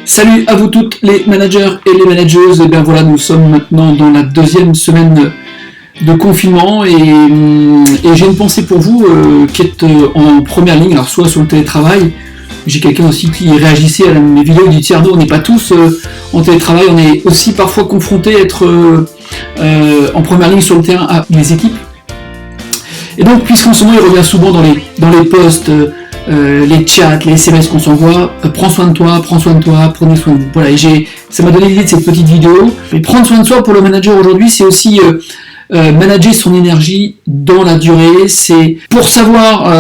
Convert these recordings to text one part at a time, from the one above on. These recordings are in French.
Salut à vous toutes les managers et les manageuses. Et bien voilà, nous sommes maintenant dans la deuxième semaine de confinement et j'ai une pensée pour vous qui est en première ligne, alors soit sur le télétravail. J'ai quelqu'un aussi qui réagissait à mes vidéos, il dit tiens, on n'est pas tous en télétravail, on est aussi parfois confronté à être en première ligne sur le terrain à les équipes. Et donc, puisqu'en ce moment il revient souvent dans les posts, les chats, les SMS qu'on s'envoie, prends soin de toi, prenez soin de vous. Voilà, et ça m'a donné l'idée de cette petite vidéo. Et prendre soin de soi pour le manager aujourd'hui, c'est aussi manager son énergie dans la durée. C'est pour savoir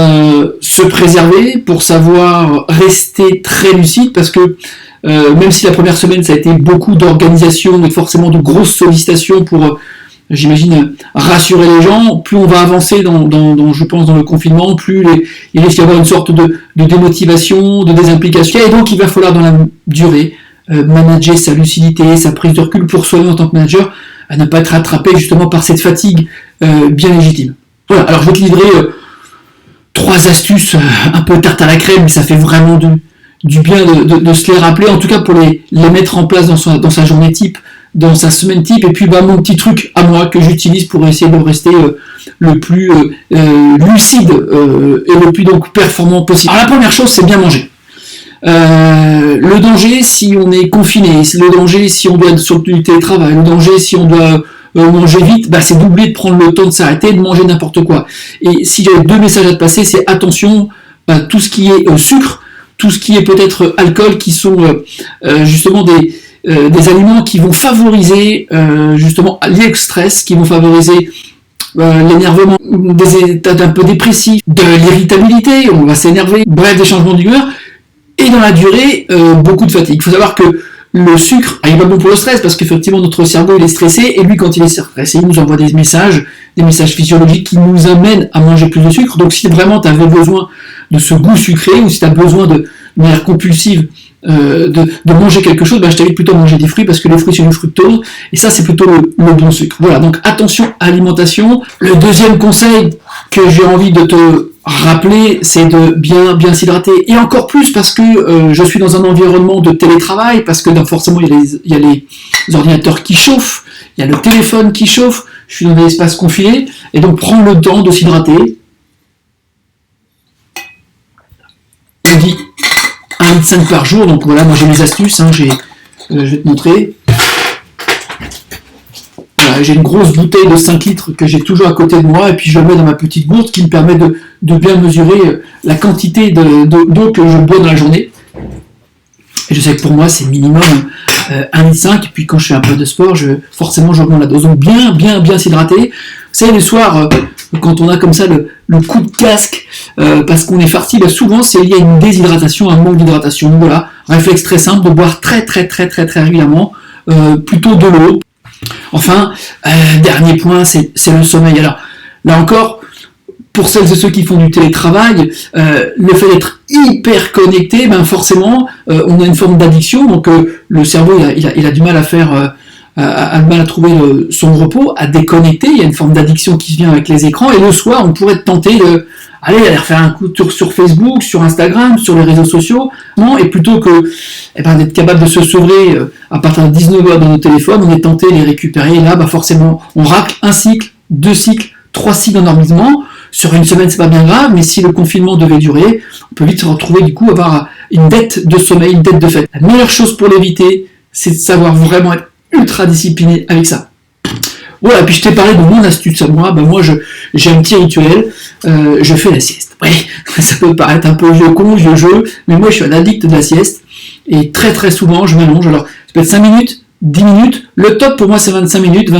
se préserver, pour savoir rester très lucide, parce que même si la première semaine ça a été beaucoup d'organisation et forcément de grosses sollicitations pour j'imagine rassurer les gens, plus on va avancer je pense dans le confinement, plus il risque d'y avoir une sorte de démotivation, de désimplication, et donc il va falloir dans la durée manager sa lucidité, sa prise de recul pour soi en tant que manager, à ne pas être attrapé justement par cette fatigue bien légitime. Voilà, alors je vais te livrer 3 astuces un peu tarte à la crème, mais ça fait vraiment du bien de se les rappeler, en tout cas pour les mettre en place dans sa journée type, dans sa semaine type, et puis mon petit truc à moi que j'utilise pour essayer de rester le plus lucide et le plus donc performant possible. Alors la première chose, c'est bien manger. Le danger si on est confiné, le danger si on doit être sur du télétravail, le danger si on doit manger vite, c'est d'oublier de prendre le temps de s'arrêter, de manger n'importe quoi. Et si j'avais 2 messages à te passer, c'est attention à tout ce qui est sucre, tout ce qui est peut-être alcool, qui sont justement des aliments qui vont favoriser justement liés au stress, qui vont favoriser l'énervement, des états un peu dépressifs, de l'irritabilité, on va s'énerver, bref, des changements d'humeur, et dans la durée, beaucoup de fatigue. Il faut savoir que le sucre, il est pas bon pour le stress, parce qu'effectivement notre cerveau il est stressé, et lui quand il est stressé, il nous envoie des messages physiologiques qui nous amènent à manger plus de sucre. Donc si vraiment tu avais besoin de ce goût sucré, ou si tu as besoin de manière compulsive de manger quelque chose, je t'invite plutôt à manger des fruits, parce que les fruits c'est du fructose, et ça c'est plutôt le bon sucre. Voilà, donc attention à l'alimentation. Le deuxième conseil que j'ai envie de te rappeler, c'est de bien s'hydrater, et encore plus parce que je suis dans un environnement de télétravail, parce que forcément il y a les ordinateurs qui chauffent, il y a le téléphone qui chauffe, je suis dans un espace confiné, et donc prendre le temps de s'hydrater. On dit 1,5 litre par jour, donc voilà, moi j'ai mes astuces, je vais te montrer. Voilà, j'ai une grosse bouteille de 5 litres que j'ai toujours à côté de moi, et puis je le mets dans ma petite gourde qui me permet de bien mesurer la quantité d'eau que je bois dans la journée. Et je sais que pour moi c'est minimum 1,5 litre, et puis quand je fais un peu de sport, forcément j'augmente la dose. Donc bien s'hydrater. Vous savez, le soir, quand on a comme ça le coup de casque, parce qu'on est farci, souvent c'est lié à une déshydratation, un manque d'hydratation. Donc voilà, réflexe très simple de boire très régulièrement, plutôt de l'eau. Enfin, dernier point, c'est le sommeil. Alors là encore, pour celles et ceux qui font du télétravail, le fait d'être hyper connecté, forcément, on a une forme d'addiction. Donc le cerveau, il a du mal à faire, a du mal à trouver son repos, à déconnecter. Il y a une forme d'addiction qui vient avec les écrans. Et le soir, on pourrait être tenté aller faire un coup de tour sur Facebook, sur Instagram, sur les réseaux sociaux. Non, et plutôt que d'être capable de se sevrer à partir de 19h dans nos téléphones, on est tenté de les récupérer. Et là, forcément, on racle 1 cycle, 2 cycles, 3 cycles d'endormissement. Sur une semaine, c'est pas bien grave, mais si le confinement devait durer, on peut vite se retrouver avoir une dette de sommeil, une dette de fête. La meilleure chose pour l'éviter, c'est de savoir vraiment être ultra discipliné avec ça. Voilà, puis je t'ai parlé de mon astuce à moi. Moi, j'ai un petit rituel, je fais la sieste. Ouais, ça peut paraître un peu vieux jeu, mais moi je suis un addict de la sieste, et très souvent je m'allonge. Alors, ça peut être 5 minutes, 10 minutes, le top pour moi c'est 25 minutes,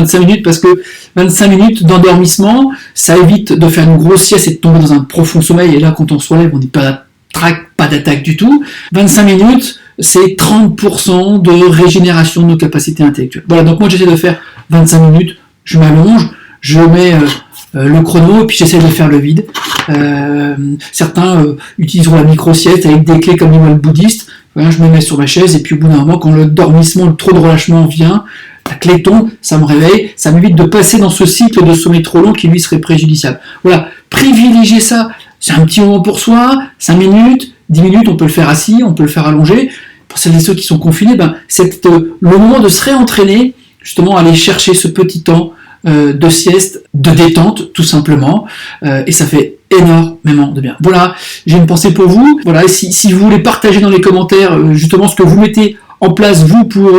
parce que 25 minutes d'endormissement, ça évite de faire une grosse sieste et de tomber dans un profond sommeil, et là quand on se relève, on n'est pas d'attaque du tout. 25 minutes, c'est 30% de régénération de nos capacités intellectuelles. Voilà, donc moi j'essaie de faire 25 minutes, je m'allonge, je mets le chrono, et puis j'essaie de faire le vide. Certains utiliseront la micro-sieste avec des clés comme les moines bouddhistes. Voilà, je me mets sur ma chaise, et puis au bout d'un moment, quand le dormissement, le trop de relâchement vient, la clé tombe, ça me réveille, ça m'évite de passer dans ce cycle de sommeil trop long qui lui serait préjudiciable. Voilà, privilégiez ça, c'est un petit moment pour soi, 5 minutes, 10 minutes, on peut le faire assis, on peut le faire allongé, pour celles et ceux qui sont confinés, c'est le moment de se réentraîner, justement aller chercher ce petit temps de sieste, de détente tout simplement, et ça fait énormément de bien. Voilà, j'ai une pensée pour vous. Voilà, et si vous voulez partager dans les commentaires justement ce que vous mettez en place vous pour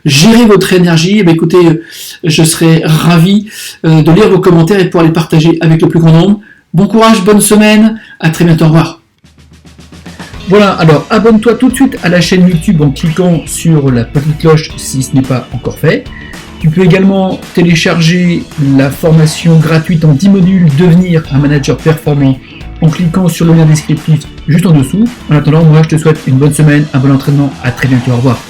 gérer votre énergie, écoutez, je serai ravi de lire vos commentaires et de pouvoir les partager avec le plus grand nombre. Bon courage, bonne semaine, à très bientôt, au revoir. Voilà, alors abonne-toi tout de suite à la chaîne YouTube en cliquant sur la petite cloche si ce n'est pas encore fait. Tu peux également télécharger la formation gratuite en 10 modules Devenir un manager performant en cliquant sur le lien descriptif juste en dessous. En attendant, moi je te souhaite une bonne semaine, un bon entraînement, à très bientôt, au revoir.